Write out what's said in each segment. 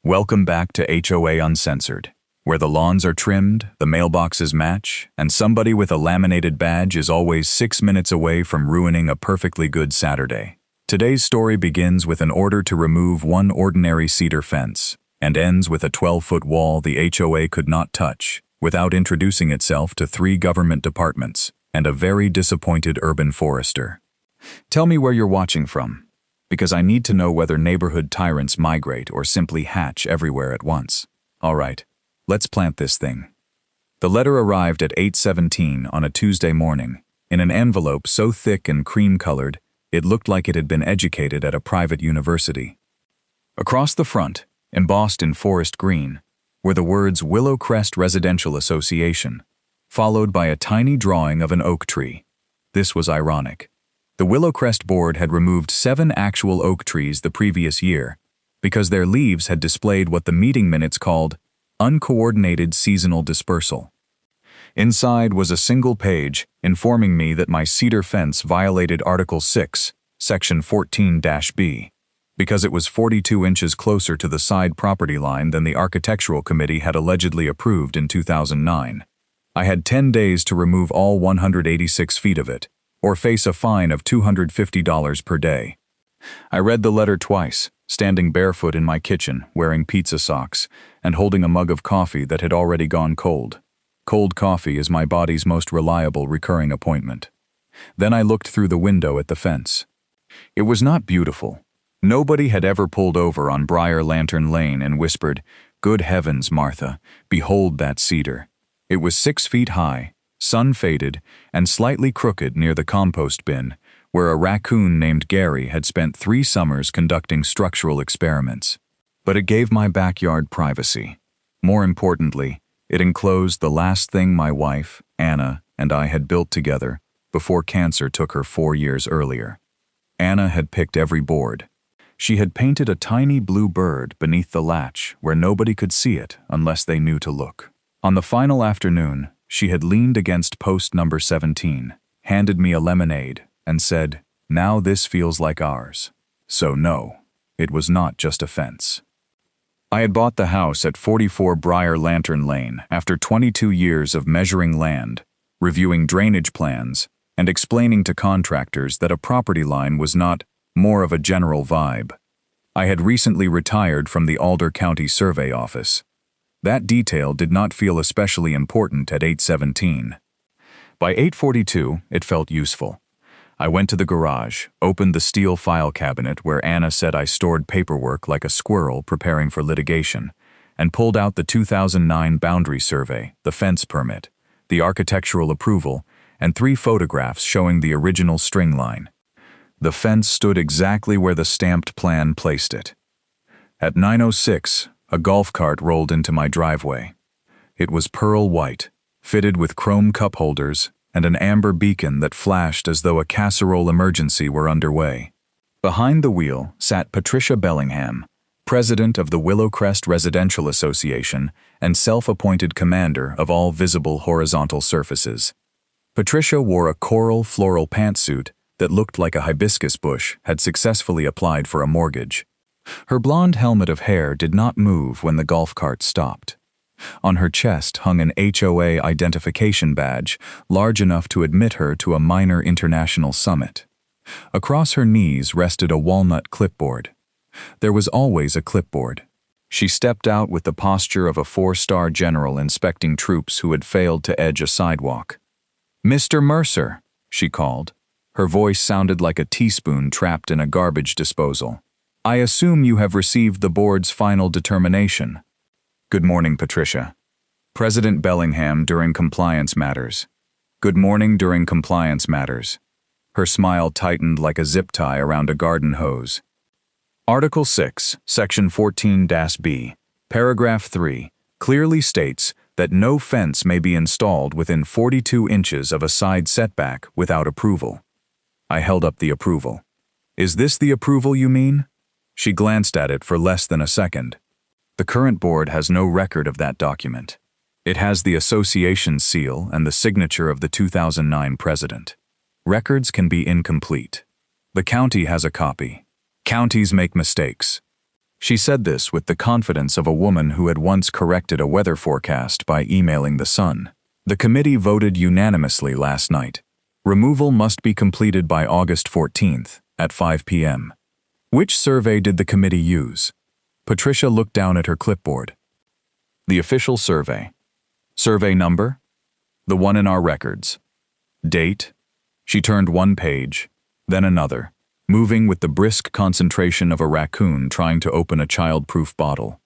Welcome back to HOA Uncensored, where the lawns are trimmed, the mailboxes match, and somebody with a laminated badge is always 6 minutes away from ruining a perfectly good Saturday. Today's story begins with an order to remove one ordinary cedar fence and ends with a 12-foot wall the HOA could not touch without introducing itself to 3 government departments and a very disappointed urban forester. Tell me where you're watching from, because I need to know whether neighborhood tyrants migrate or simply hatch everywhere at once. All right, let's plant this thing. The letter arrived at 8:17 on a Tuesday morning, in an envelope so thick and cream-colored it looked like it had been educated at a private university. Across the front, embossed in forest green, were the words Willow Crest Residential Association, followed by a tiny drawing of an oak tree. This was ironic. The Willow Crest board had removed 7 actual oak trees the previous year because their leaves had displayed what the meeting minutes called uncoordinated seasonal dispersal. Inside was a single page informing me that my cedar fence violated Article 6, Section 14-B, because it was 42 inches closer to the side property line than the Architectural Committee had allegedly approved in 2009. I had 10 days to remove all 186 feet of it, or face a fine of $250 per day. I read the letter twice, standing barefoot in my kitchen, wearing pizza socks, and holding a mug of coffee that had already gone cold. Cold coffee is my body's most reliable recurring appointment. Then I looked through the window at the fence. It was not beautiful. Nobody had ever pulled over on Briar Lantern Lane and whispered, "Good heavens, Martha, behold that cedar." It was 6 feet high, sun-faded, and slightly crooked near the compost bin, where a raccoon named Gary had spent 3 summers conducting structural experiments. But it gave my backyard privacy. More importantly, it enclosed the last thing my wife, Anna, and I had built together before cancer took her 4 years earlier. Anna had picked every board. She had painted a tiny blue bird beneath the latch where nobody could see it unless they knew to look. On the final afternoon, she had leaned against post number 17, handed me a lemonade, and said, "Now this feels like ours." So no, it was not just a fence. I had bought the house at 44 Briar Lantern Lane after 22 years of measuring land, reviewing drainage plans, and explaining to contractors that a property line was not more of a general vibe. I had recently retired from the Alder County Survey Office. That detail did not feel especially important at 8:17. By 8:42, it felt useful. I went to the garage, opened the steel file cabinet where Anna said I stored paperwork like a squirrel preparing for litigation, and pulled out the 2009 boundary survey, the fence permit, the architectural approval, and 3 photographs showing the original string line. The fence stood exactly where the stamped plan placed it. At 9:06, a golf cart rolled into my driveway. It was pearl white, fitted with chrome cup holders and an amber beacon that flashed as though a casserole emergency were underway. Behind the wheel sat Patricia Bellingham, president of the Willow Crest Residential Association and self-appointed commander of all visible horizontal surfaces. Patricia wore a coral floral pantsuit that looked like a hibiscus bush had successfully applied for a mortgage. Her blonde helmet of hair did not move when the golf cart stopped. On her chest hung an HOA identification badge large enough to admit her to a minor international summit. Across her knees rested a walnut clipboard. There was always a clipboard. She stepped out with the posture of a 4-star general inspecting troops who had failed to edge a sidewalk. "Mr. Mercer," she called. Her voice sounded like a teaspoon trapped in a garbage disposal. "I assume you have received the board's final determination." "Good morning, Patricia." President Bellingham during compliance matters. "Good morning during compliance matters." Her smile tightened like a zip tie around a garden hose. Article 6, Section 14-B, Paragraph 3, clearly states that no fence may be installed within 42 inches of a side setback without approval. I held up the approval. "Is this the approval you mean?" She glanced at it for less than a second. The current board has no record of that document. It has the association's seal and the signature of the 2009 president. Records can be incomplete. The county has a copy. Counties make mistakes. She said this with the confidence of a woman who had once corrected a weather forecast by emailing the Sun. The committee voted unanimously last night. Removal must be completed by August 14th at 5 p.m. Which survey did the committee use? Patricia looked down at her clipboard. The official survey. Survey number? The one in our records. Date? She turned one page, then another, moving with the brisk concentration of a raccoon trying to open a child-proof bottle.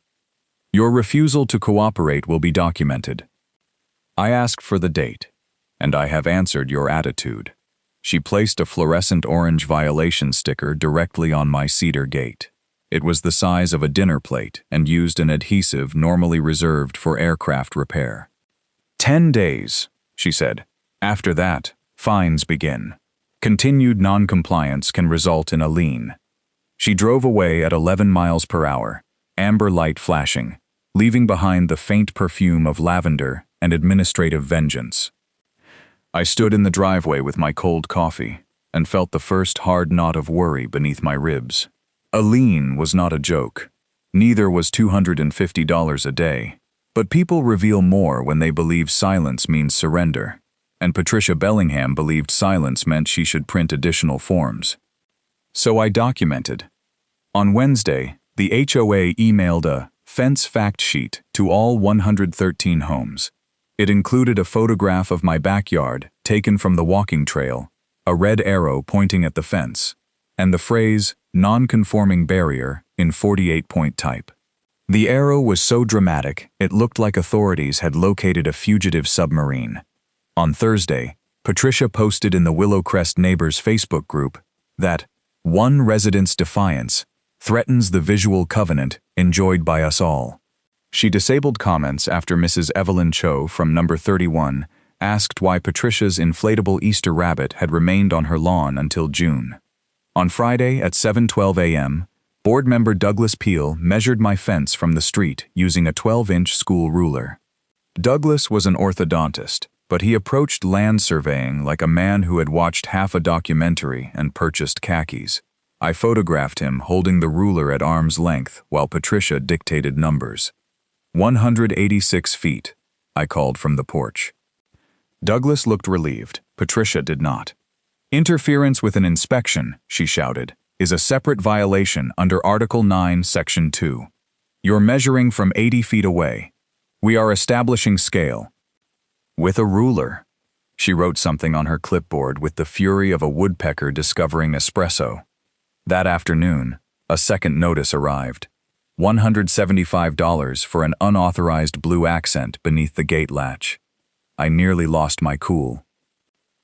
Your refusal to cooperate will be documented. I asked for the date, and I have answered your attitude. She placed a fluorescent orange violation sticker directly on my cedar gate. It was the size of a dinner plate and used an adhesive normally reserved for aircraft repair. 10 days, she said. After that, fines begin. Continued non-compliance can result in a lien. She drove away at 11 miles per hour, amber light flashing, leaving behind the faint perfume of lavender and administrative vengeance. I stood in the driveway with my cold coffee and felt the first hard knot of worry beneath my ribs. A lien was not a joke. Neither was $250 a day. But people reveal more when they believe silence means surrender. And Patricia Bellingham believed silence meant she should print additional forms. So I documented. On Wednesday, the HOA emailed a fence fact sheet to all 113 homes. It included a photograph of my backyard taken from the walking trail, a red arrow pointing at the fence, and the phrase, non-conforming barrier, in 48-point type. The arrow was so dramatic, it looked like authorities had located a fugitive submarine. On Thursday, Patricia posted in the Willowcrest Neighbors Facebook group that one resident's defiance threatens the visual covenant enjoyed by us all. She disabled comments after Mrs. Evelyn Cho from number 31 asked why Patricia's inflatable Easter rabbit had remained on her lawn until June. On Friday at 7:12 a.m., board member Douglas Peel measured my fence from the street using a 12-inch school ruler. Douglas was an orthodontist, but he approached land surveying like a man who had watched half a documentary and purchased khakis. I photographed him holding the ruler at arm's length while Patricia dictated numbers. 186 feet, I called from the porch. Douglas looked relieved. Patricia did not. Interference with an inspection, she shouted, is a separate violation under Article 9, Section 2. You're measuring from 80 feet away. We are establishing scale. With a ruler. She wrote something on her clipboard with the fury of a woodpecker discovering espresso. That afternoon, a second notice arrived. $175 for an unauthorized blue accent beneath the gate latch. I nearly lost my cool.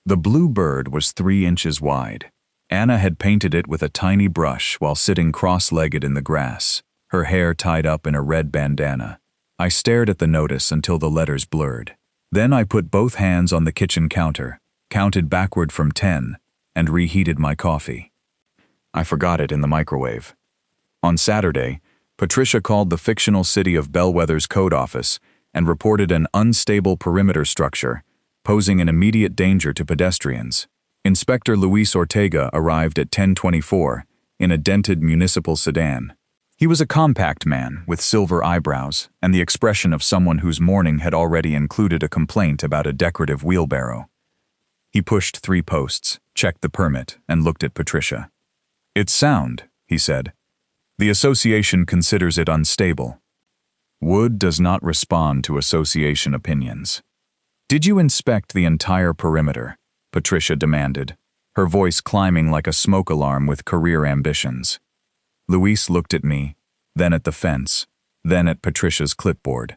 The blue bird was 3 inches wide. Anna had painted it with a tiny brush while sitting cross-legged in the grass, her hair tied up in a red bandana. I stared at the notice until the letters blurred. Then I put both hands on the kitchen counter, counted backward from 10, and reheated my coffee. I forgot it in the microwave. On Saturday, Patricia called the fictional city of Bellwether's code office and reported an unstable perimeter structure, posing an immediate danger to pedestrians. Inspector Luis Ortega arrived at 10:24 in a dented municipal sedan. He was a compact man with silver eyebrows and the expression of someone whose morning had already included a complaint about a decorative wheelbarrow. He pushed 3 posts, checked the permit, and looked at Patricia. It's sound, he said. The association considers it unstable. Wood does not respond to association opinions. Did you inspect the entire perimeter? Patricia demanded, her voice climbing like a smoke alarm with career ambitions. Luis looked at me, then at the fence, then at Patricia's clipboard.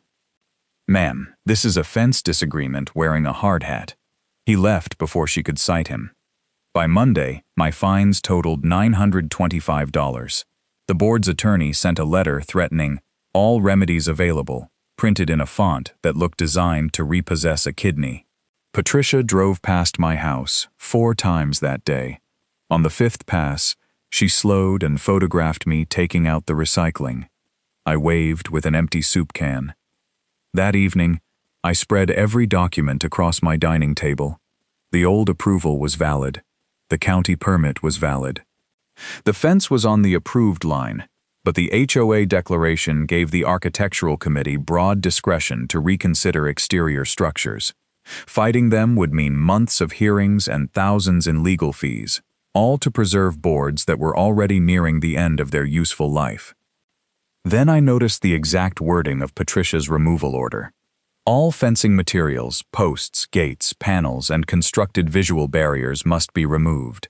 Ma'am, this is a fence disagreement wearing a hard hat. He left before she could cite him. By Monday, my fines totaled $925. The board's attorney sent a letter threatening all remedies available, printed in a font that looked designed to repossess a kidney. Patricia drove past my house 4 times that day. On the 5th pass, she slowed and photographed me taking out the recycling. I waved with an empty soup can. That evening, I spread every document across my dining table. The old approval was valid. The county permit was valid. The fence was on the approved line. but the HOA declaration gave the architectural committee broad discretion to reconsider exterior structures. Fighting them would mean months of hearings and thousands in legal fees, all to preserve boards that were already nearing the end of their useful life. Then I noticed the exact wording of Patricia's removal order. All fencing materials, posts, gates, panels, and constructed visual barriers must be removed.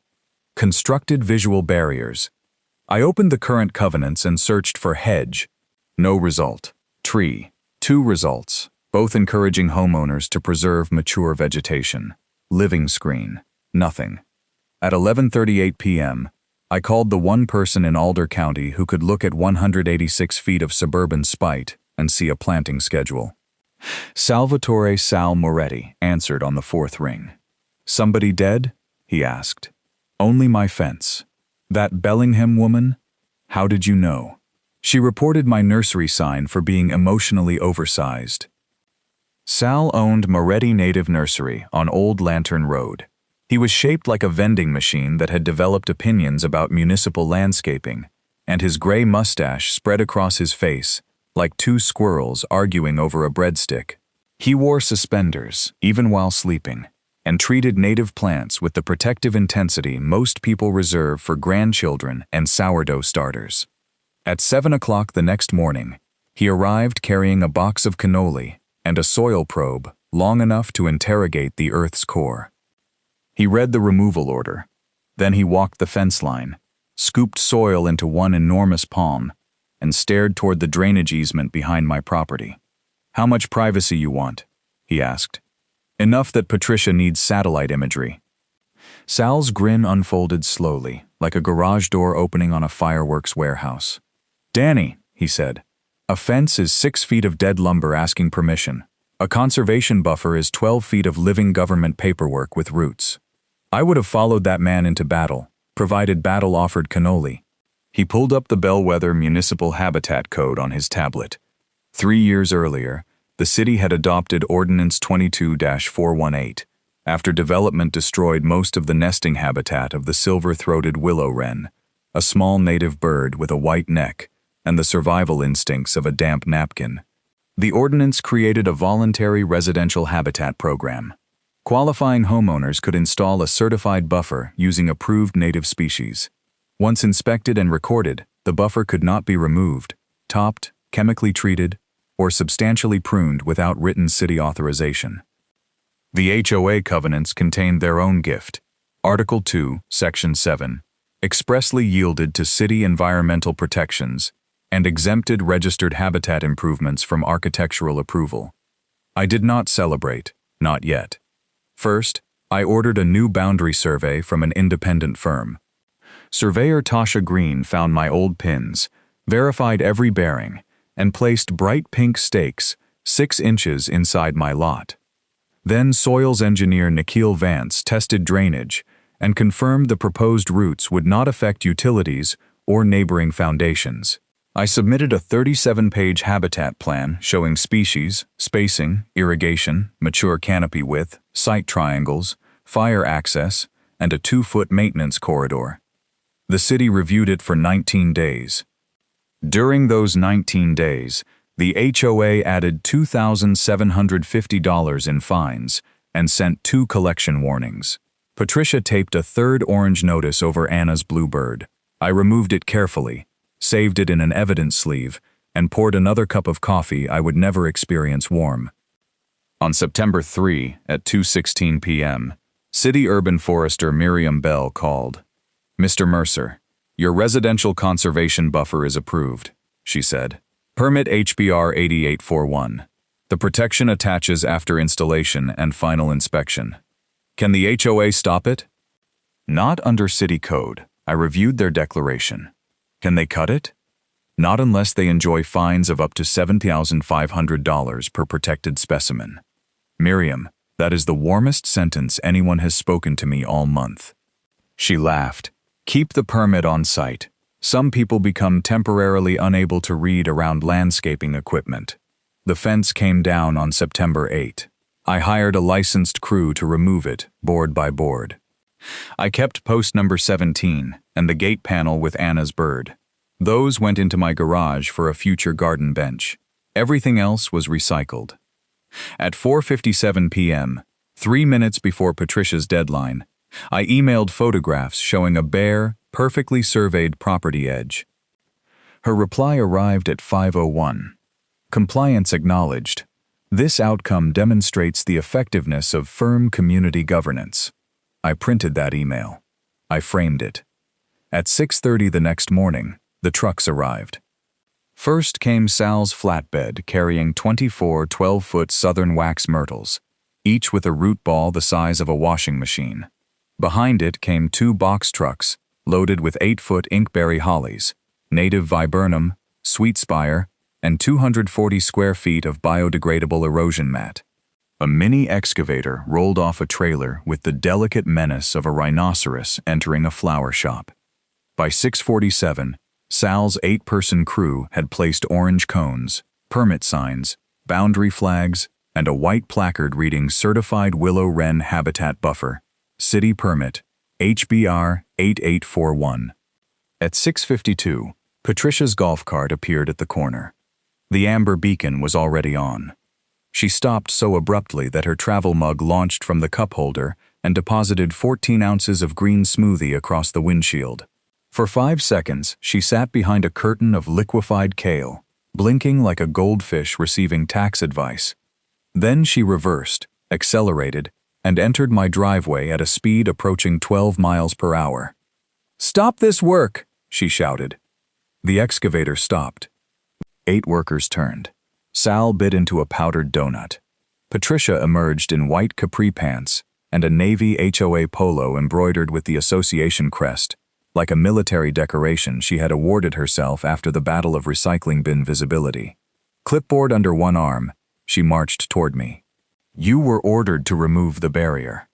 Constructed visual barriers. I opened the current covenants and searched for hedge. No result. Tree. 2 results, both encouraging homeowners to preserve mature vegetation. Living screen. Nothing. At 11:38 p.m., I called the one person in Alder County who could look at 186 feet of suburban spite and see a planting schedule. Salvatore Sal Moretti answered on the 4th ring. "Somebody dead?" he asked. "Only my fence." "That Bellingham woman? How did you know?" "She reported my nursery sign for being emotionally oversized." Sal owned Moretti Native Nursery on Old Lantern Road. He was shaped like a vending machine that had developed opinions about municipal landscaping, and his gray mustache spread across his face like 2 squirrels arguing over a breadstick. He wore suspenders, even while sleeping, and treated native plants with the protective intensity most people reserve for grandchildren and sourdough starters. At 7 o'clock the next morning, he arrived carrying a box of cannoli and a soil probe long enough to interrogate the earth's core. He read the removal order. Then he walked the fence line, scooped soil into one enormous palm, and stared toward the drainage easement behind my property. "How much privacy you want?" he asked. "Enough that Patricia needs satellite imagery." Sal's grin unfolded slowly, like a garage door opening on a fireworks warehouse. "Danny," he said, "a fence is 6 feet of dead lumber asking permission. A conservation buffer is 12 feet of living government paperwork with roots. I would have followed that man into battle, provided battle offered cannoli." He pulled up the Bellwether Municipal Habitat Code on his tablet. 3 years earlier, the city had adopted Ordinance 22-418, after development destroyed most of the nesting habitat of the silver-throated willow wren, a small native bird with a white neck and the survival instincts of a damp napkin. The ordinance created a voluntary residential habitat program. Qualifying homeowners could install a certified buffer using approved native species. Once inspected and recorded, the buffer could not be removed, topped, chemically treated, or substantially pruned without written city authorization. The HOA covenants contained their own gift. Article 2, Section 7, expressly yielded to city environmental protections and exempted registered habitat improvements from architectural approval. I did not celebrate, not yet. First, I ordered a new boundary survey from an independent firm. Surveyor Tasha Green found my old pins, verified every bearing, and placed bright pink stakes 6 inches inside my lot. Then soils engineer Nikhil Vance tested drainage and confirmed the proposed routes would not affect utilities or neighboring foundations. I submitted a 37-page habitat plan showing species, spacing, irrigation, mature canopy width, site triangles, fire access, and a 2-foot maintenance corridor. The city reviewed it for 19 days. During those 19 days, the HOA added $2,750 in fines and sent 2 collection warnings. Patricia taped a 3rd orange notice over Anna's bluebird. I removed it carefully, saved it in an evidence sleeve, and poured another cup of coffee I would never experience warm. On September 3 at 2:16 p.m., City Urban Forester Miriam Bell called. "Mr. Mercer, your residential conservation buffer is approved," she said. "Permit HBR 8841. The protection attaches after installation and final inspection. Can the HOA stop it?" "Not under city code." I reviewed their declaration. "Can they cut it?" "Not unless they enjoy fines of up to $7,500 per protected specimen." "Miriam, that is the warmest sentence anyone has spoken to me all month." She laughed. "Keep the permit on site. Some people become temporarily unable to read around landscaping equipment." The fence came down on September 8. I hired a licensed crew to remove it, board by board. I kept post number 17 and the gate panel with Anna's bird. Those went into my garage for a future garden bench. Everything else was recycled. At 4:57 p.m., 3 minutes before Patricia's deadline, I emailed photographs showing a bare, perfectly surveyed property edge. Her reply arrived at 5:01. Compliance acknowledged. This outcome demonstrates the effectiveness of firm community governance. I printed that email. I framed it. At 6:30 the next morning, the trucks arrived. First came Sal's flatbed carrying 24 12-foot southern wax myrtles, each with a root ball the size of a washing machine. Behind it came 2 box trucks loaded with 8-foot inkberry hollies, native viburnum, sweetspire, and 240 square feet of biodegradable erosion mat. A mini excavator rolled off a trailer with the delicate menace of a rhinoceros entering a flower shop. By 6:47, Sal's 8-person crew had placed orange cones, permit signs, boundary flags, and a white placard reading Certified Willow Wren Habitat Buffer, City Permit, HBR 8841. At 6:52, Patricia's golf cart appeared at the corner. The amber beacon was already on. She stopped so abruptly that her travel mug launched from the cup holder and deposited 14 ounces of green smoothie across the windshield. For 5 seconds, she sat behind a curtain of liquefied kale, blinking like a goldfish receiving tax advice. Then she reversed, accelerated, and entered my driveway at a speed approaching 12 miles per hour. "Stop this work!" she shouted. The excavator stopped. 8 workers turned. Sal bit into a powdered donut. Patricia emerged in white capri pants and a navy HOA polo embroidered with the association crest, like a military decoration she had awarded herself after the Battle of Recycling Bin Visibility. Clipboard under one arm, she marched toward me. "You were ordered to remove the barrier."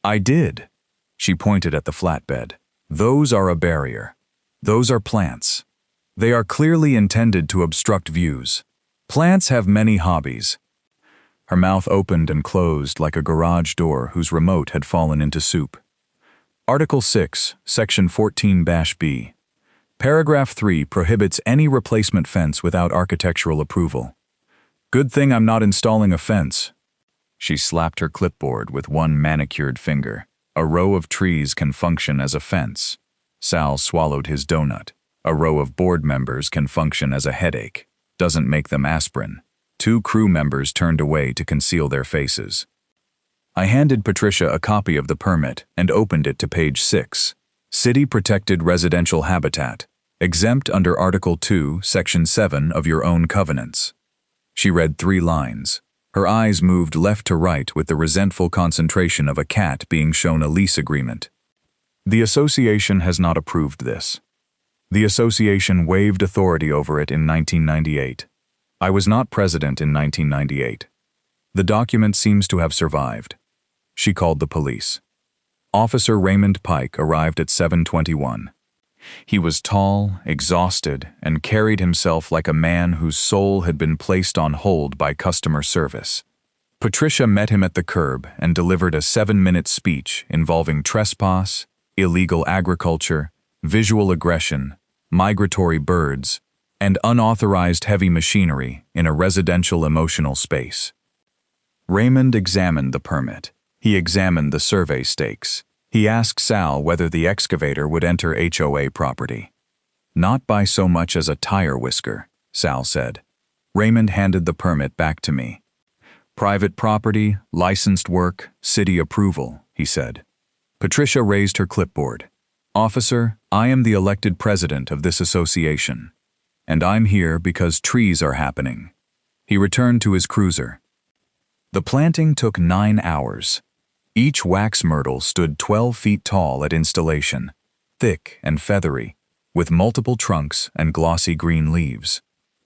"I did." She pointed at the flatbed. "Those are a barrier. Those are plants. They are clearly intended to obstruct views. Plants have many hobbies." Her mouth opened and closed like a garage door whose remote had fallen into soup. Article 6, Section 14-B. Paragraph 3 prohibits any replacement fence without architectural approval. "Good thing I'm not installing a fence." She slapped her clipboard with one manicured finger. "A row of trees can function as a fence." Sal swallowed his donut. "A row of board members can function as a headache. Doesn't make them aspirin." 2 crew members turned away to conceal their faces. I handed Patricia a copy of the permit and opened it to page 6. City Protected Residential Habitat, exempt under Article 2, Section 7 of your own covenants. She read 3 lines. Her eyes moved left to right with the resentful concentration of a cat being shown a lease agreement. "The association has not approved this. The association waived authority over it in 1998. I was not president in 1998. The document seems to have survived." She called the police. Officer Raymond Pike arrived at 7:21. He was tall, exhausted, and carried himself like a man whose soul had been placed on hold by customer service. Patricia met him at the curb and delivered a 7-minute speech involving trespass, illegal agriculture, visual aggression, migratory birds, and unauthorized heavy machinery in a residential emotional space. Raymond examined the permit. He examined the survey stakes. He asked Sal whether the excavator would enter HOA property. "Not by so much as a tire whisker," Sal said. Raymond handed the permit back to me. "Private property, licensed work, city approval," he said. Patricia raised her clipboard. "Officer, I am the elected president of this association. And I'm here because trees are happening." He returned to his cruiser. The planting took 9 hours. Each wax myrtle stood 12 feet tall at installation, thick and feathery, with multiple trunks and glossy green leaves.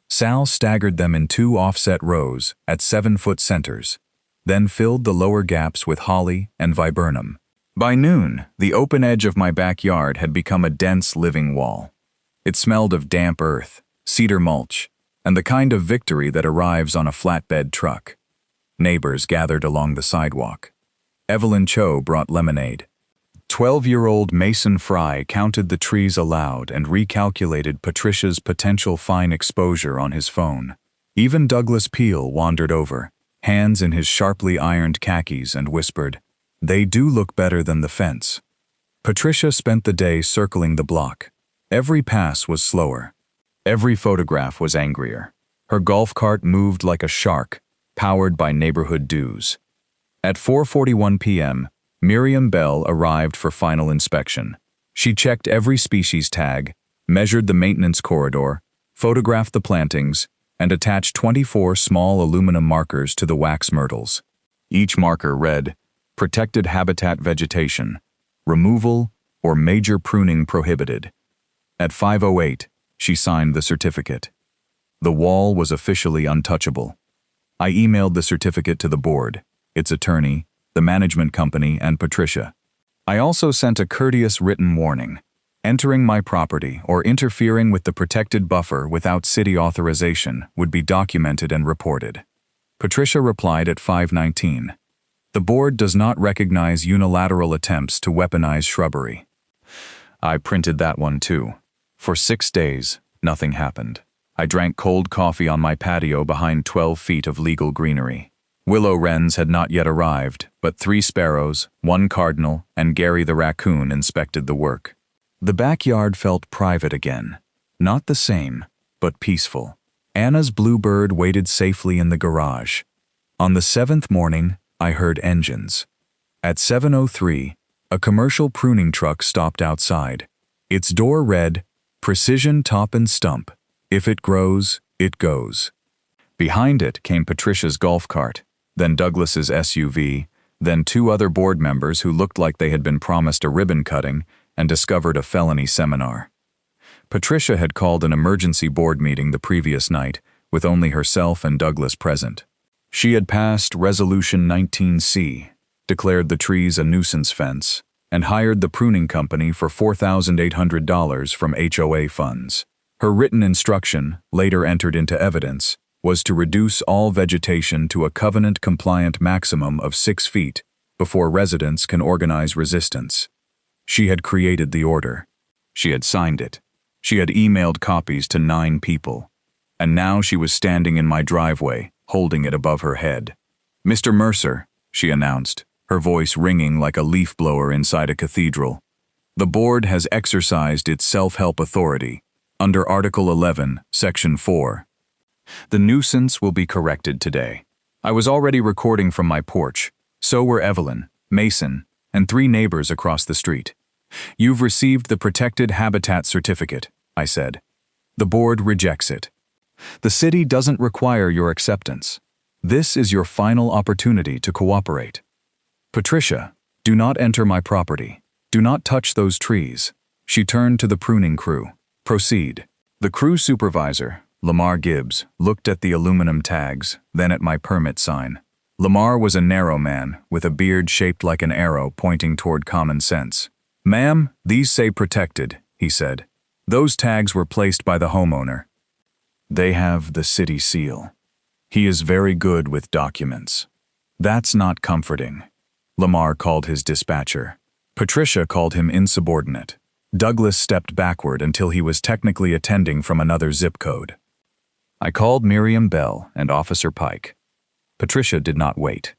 Sal staggered them in 2 offset rows at 7-foot centers, then filled the lower gaps with holly and viburnum. By noon, the open edge of my backyard had become a dense living wall. It smelled of damp earth, cedar mulch, and the kind of victory that arrives on a flatbed truck. Neighbors gathered along the sidewalk. Evelyn Cho brought lemonade. 12-year-old Mason Fry counted the trees aloud and recalculated Patricia's potential fine exposure on his phone. Even Douglas Peel wandered over, hands in his sharply ironed khakis, and whispered, "They do look better than the fence." Patricia spent the day circling the block. Every pass was slower. Every photograph was angrier. Her golf cart moved like a shark, powered by neighborhood dues. At 4:41 p.m., Miriam Bell arrived for final inspection. She checked every species tag, measured the maintenance corridor, photographed the plantings, and attached 24 small aluminum markers to the wax myrtles. Each marker read, "Protected habitat vegetation, removal or major pruning prohibited." At 5:08, she signed the certificate. The wall was officially untouchable. I emailed the certificate to the board, its attorney, the management company, and Patricia. I also sent a courteous written warning. Entering my property or interfering with the protected buffer without city authorization would be documented and reported. Patricia replied at 5:19. The board does not recognize unilateral attempts to weaponize shrubbery. I printed that one too. For 6 days, nothing happened. I drank cold coffee on my patio behind 12 feet of legal greenery. Willow wrens had not yet arrived, but 3 sparrows, 1 cardinal, and Gary the raccoon inspected the work. The backyard felt private again. Not the same, but peaceful. Anna's bluebird waited safely in the garage. On the 7th morning, I heard engines. At 7:03, a commercial pruning truck stopped outside. Its door read, "Precision top and stump. If it grows, it goes." Behind it came Patricia's golf cart, then Douglas's SUV, then 2 other board members who looked like they had been promised a ribbon cutting and discovered a felony seminar. Patricia had called an emergency board meeting the previous night, with only herself and Douglas present. She had passed Resolution 19C, declared the trees a nuisance fence, and hired the pruning company for $4,800 from HOA funds. Her written instruction, later entered into evidence, was to reduce all vegetation to a covenant-compliant maximum of 6 feet before residents can organize resistance. She had created the order. She had signed it. She had emailed copies to 9 people. And now she was standing in my driveway, holding it above her head. "Mr. Mercer," she announced, her voice ringing like a leaf blower inside a cathedral. "The board has exercised its self-help authority under Article 11, Section 4. The nuisance will be corrected today. I was already recording from my porch. So were Evelyn, Mason, and 3 neighbors across the street. You've received the Protected Habitat Certificate," I said. "The board rejects it. The city doesn't require your acceptance. This is your final opportunity to cooperate. Patricia, do not enter my property. Do not touch those trees." She turned to the pruning crew. "Proceed." The crew supervisor, Lamar Gibbs, looked at the aluminum tags, then at my permit sign. Lamar was a narrow man, with a beard shaped like an arrow pointing toward common sense. "Ma'am, these say protected," he said. "Those tags were placed by the homeowner. They have the city seal. He is very good with documents." "That's not comforting," Lamar called his dispatcher. Patricia called him insubordinate. Douglas stepped backward until he was technically attending from another zip code. I called Miriam Bell and Officer Pike. Patricia did not wait.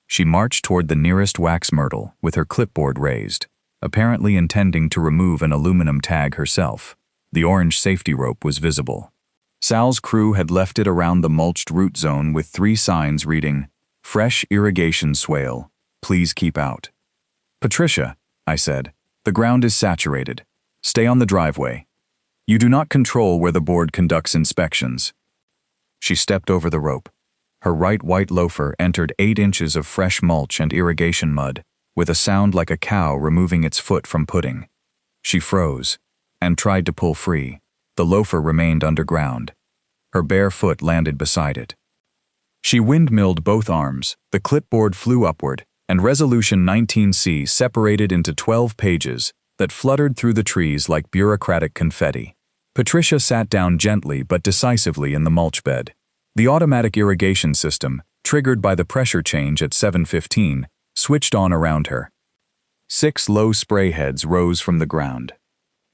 She marched toward the nearest wax myrtle with her clipboard raised, apparently intending to remove an aluminum tag herself. The orange safety rope was visible. Sal's crew had left it around the mulched root zone with 3 signs reading, "Fresh irrigation swale, please keep out." "Patricia," I said, "the ground is saturated. Stay on the driveway. You do not control where the board conducts inspections." She stepped over the rope. Her right white loafer entered 8 inches of fresh mulch and irrigation mud, with a sound like a cow removing its foot from pudding. She froze and tried to pull free. The loafer remained underground. Her bare foot landed beside it. She windmilled both arms, the clipboard flew upward, and Resolution 19C separated into 12 pages that fluttered through the trees like bureaucratic confetti. Patricia sat down gently but decisively in the mulch bed. The automatic irrigation system, triggered by the pressure change at 7:15, switched on around her. 6 low spray heads rose from the ground.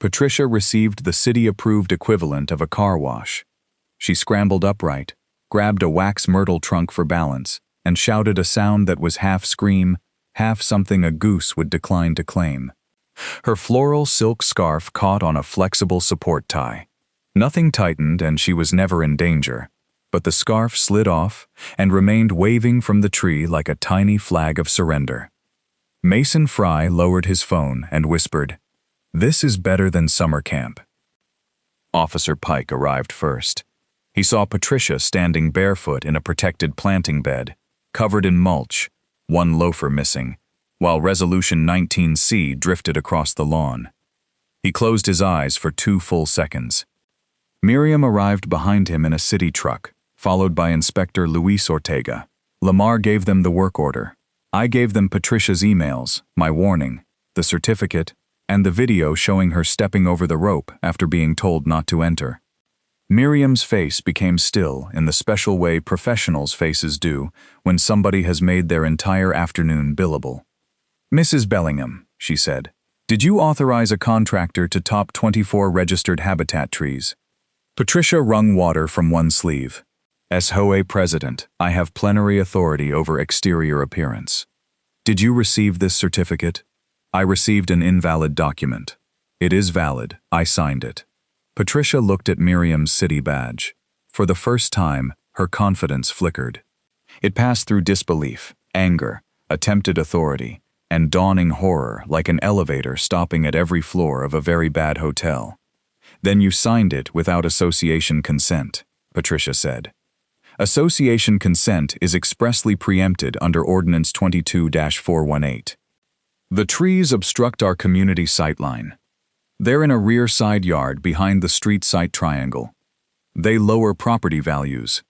Patricia received the city-approved equivalent of a car wash. She scrambled upright, grabbed a wax myrtle trunk for balance, and shouted a sound that was half scream, half something a goose would decline to claim. Her floral silk scarf caught on a flexible support tie. Nothing tightened and she was never in danger, but the scarf slid off and remained waving from the tree like a tiny flag of surrender. Mason Fry lowered his phone and whispered, "This is better than summer camp." Officer Pike arrived first. He saw Patricia standing barefoot in a protected planting bed, covered in mulch, one loafer missing, while Resolution 19C drifted across the lawn. He closed his eyes for 2 full seconds. Miriam arrived behind him in a city truck, followed by Inspector Luis Ortega. Lamar gave them the work order. I gave them Patricia's emails, my warning, the certificate, and the video showing her stepping over the rope after being told not to enter. Miriam's face became still in the special way professionals' faces do when somebody has made their entire afternoon billable. "Mrs. Bellingham," she said, "did you authorize a contractor to top 24 registered habitat trees?" Patricia wrung water from one sleeve. "As HOA president, I have plenary authority over exterior appearance." "Did you receive this certificate?" "I received an invalid document." "It is valid. I signed it." Patricia looked at Miriam's city badge. For the first time, her confidence flickered. It passed through disbelief, anger, attempted authority, and dawning horror like an elevator stopping at every floor of a very bad hotel. "Then you signed it without association consent," Patricia said. "Association consent is expressly preempted under Ordinance 22-418. The trees obstruct our community sightline. They're in a rear side yard behind the street site triangle. They lower property values."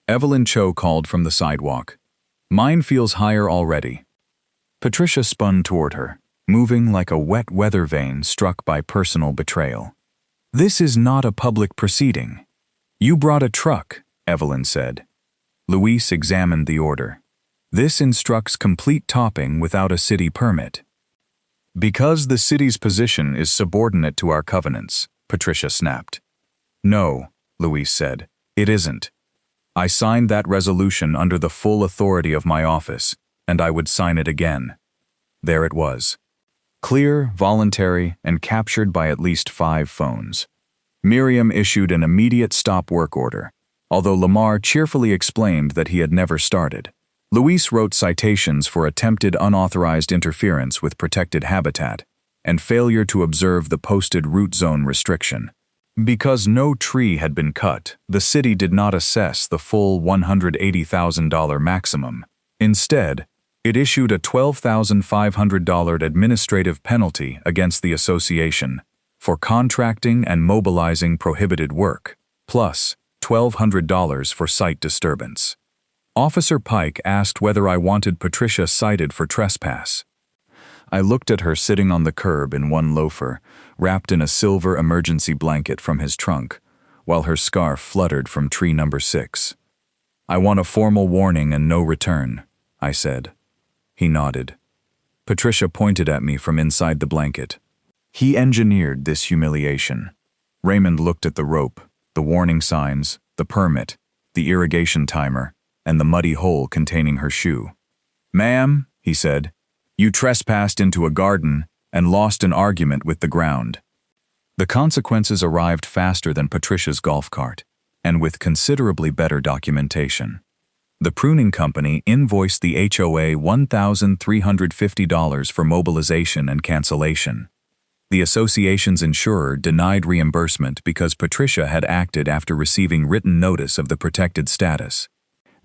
Evelyn Cho called from the sidewalk. "Mine feels higher already." Patricia spun toward her, moving like a wet weather vane struck by personal betrayal. "This is not a public proceeding." "You brought a truck," Evelyn said. Luis examined the order. "This instructs complete topping without a city permit." "Because the city's position is subordinate to our covenants," Patricia snapped. "No," Luis said, "it isn't. I signed that resolution under the full authority of my office, and I would sign it again." There it was. Clear, voluntary, and captured by at least 5 phones. Miriam issued an immediate stop work order, although Lamar cheerfully explained that he had never started. Luis wrote citations for attempted unauthorized interference with protected habitat and failure to observe the posted root zone restriction. Because no tree had been cut, the city did not assess the full $180,000 maximum. Instead, it issued a $12,500 administrative penalty against the association for contracting and mobilizing prohibited work, plus $1,200 for site disturbance. Officer Pike asked whether I wanted Patricia cited for trespass. I looked at her sitting on the curb in one loafer, wrapped in a silver emergency blanket from his trunk, while her scarf fluttered from tree number 6. "I want a formal warning and no return," I said. He nodded. Patricia pointed at me from inside the blanket. "He engineered this humiliation." Raymond looked at the rope, the warning signs, the permit, the irrigation timer, and the muddy hole containing her shoe. "Ma'am," he said, "you trespassed into a garden and lost an argument with the ground." The consequences arrived faster than Patricia's golf cart, and with considerably better documentation. The pruning company invoiced the HOA $1,350 for mobilization and cancellation. The association's insurer denied reimbursement because Patricia had acted after receiving written notice of the protected status.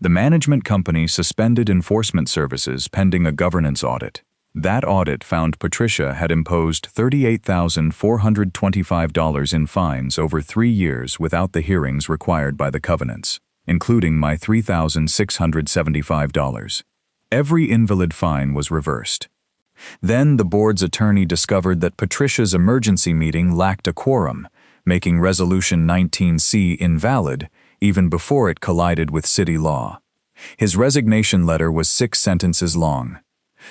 The management company suspended enforcement services pending a governance audit. That audit found Patricia had imposed $38,425 in fines over 3 years without the hearings required by the covenants, including my $3,675. Every invalid fine was reversed. Then the board's attorney discovered that Patricia's emergency meeting lacked a quorum, making Resolution 19C invalid even before it collided with city law. His resignation letter was 6 sentences long.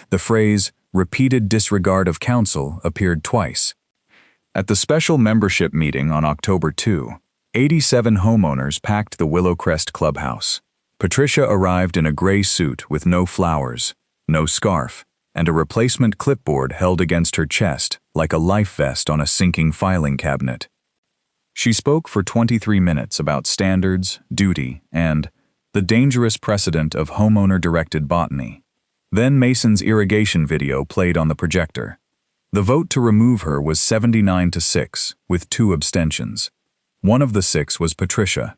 The phrase, repeated disregard of counsel appeared twice. At the special membership meeting on October 2, 87 homeowners packed the Willowcrest clubhouse. Patricia arrived in a gray suit with no flowers, no scarf, and a replacement clipboard held against her chest like a life vest on a sinking filing cabinet. She spoke for 23 minutes about standards, duty, and the dangerous precedent of homeowner-directed botany. Then Mason's irrigation video played on the projector. The vote to remove her was 79-6, with 2 abstentions. One of the 6 was Patricia.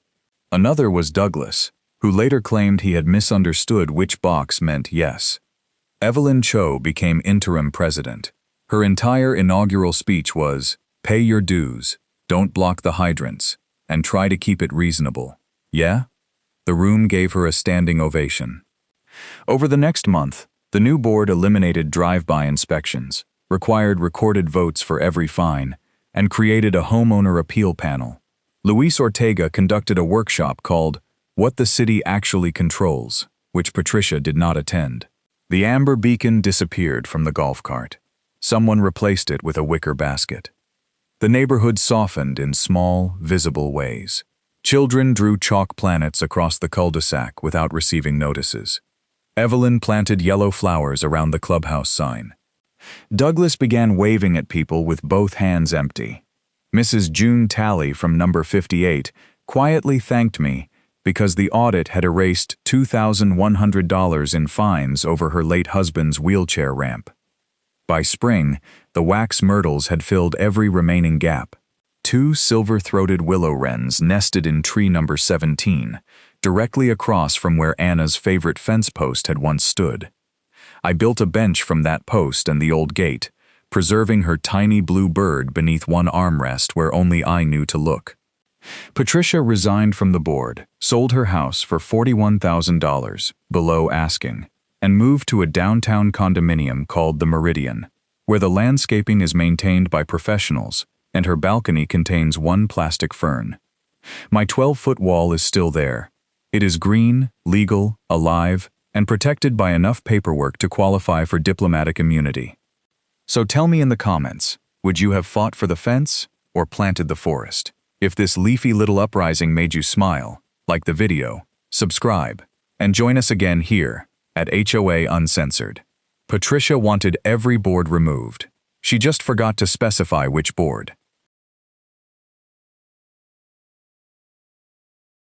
Another was Douglas, who later claimed he had misunderstood which box meant yes. Evelyn Cho became interim president. Her entire inaugural speech was, "Pay your dues, don't block the hydrants, and try to keep it reasonable." Yeah? The room gave her a standing ovation. Over the next month, the new board eliminated drive-by inspections, required recorded votes for every fine, and created a homeowner appeal panel. Luis Ortega conducted a workshop called What the City Actually Controls, which Patricia did not attend. The amber beacon disappeared from the golf cart. Someone replaced it with a wicker basket. The neighborhood softened in small, visible ways. Children drew chalk planets across the cul-de-sac without receiving notices. Evelyn planted yellow flowers around the clubhouse sign. Douglas began waving at people with both hands empty. Mrs. June Talley from number 58 quietly thanked me because the audit had erased $2,100 in fines over her late husband's wheelchair ramp. By spring, the wax myrtles had filled every remaining gap. 2 silver-throated willow wrens nested in tree number 17, directly across from where Anna's favorite fence post had once stood. I built a bench from that post and the old gate, preserving her tiny blue bird beneath one armrest where only I knew to look. Patricia resigned from the board, sold her house for $41,000, below asking, and moved to a downtown condominium called the Meridian, where the landscaping is maintained by professionals and her balcony contains 1 plastic fern. My 12-foot wall is still there. It is green, legal, alive, and protected by enough paperwork to qualify for diplomatic immunity. So tell me in the comments, would you have fought for the fence or planted the forest? If this leafy little uprising made you smile, like the video, subscribe, and join us again here at HOA Uncensored. Patricia wanted every board removed. She just forgot to specify which board.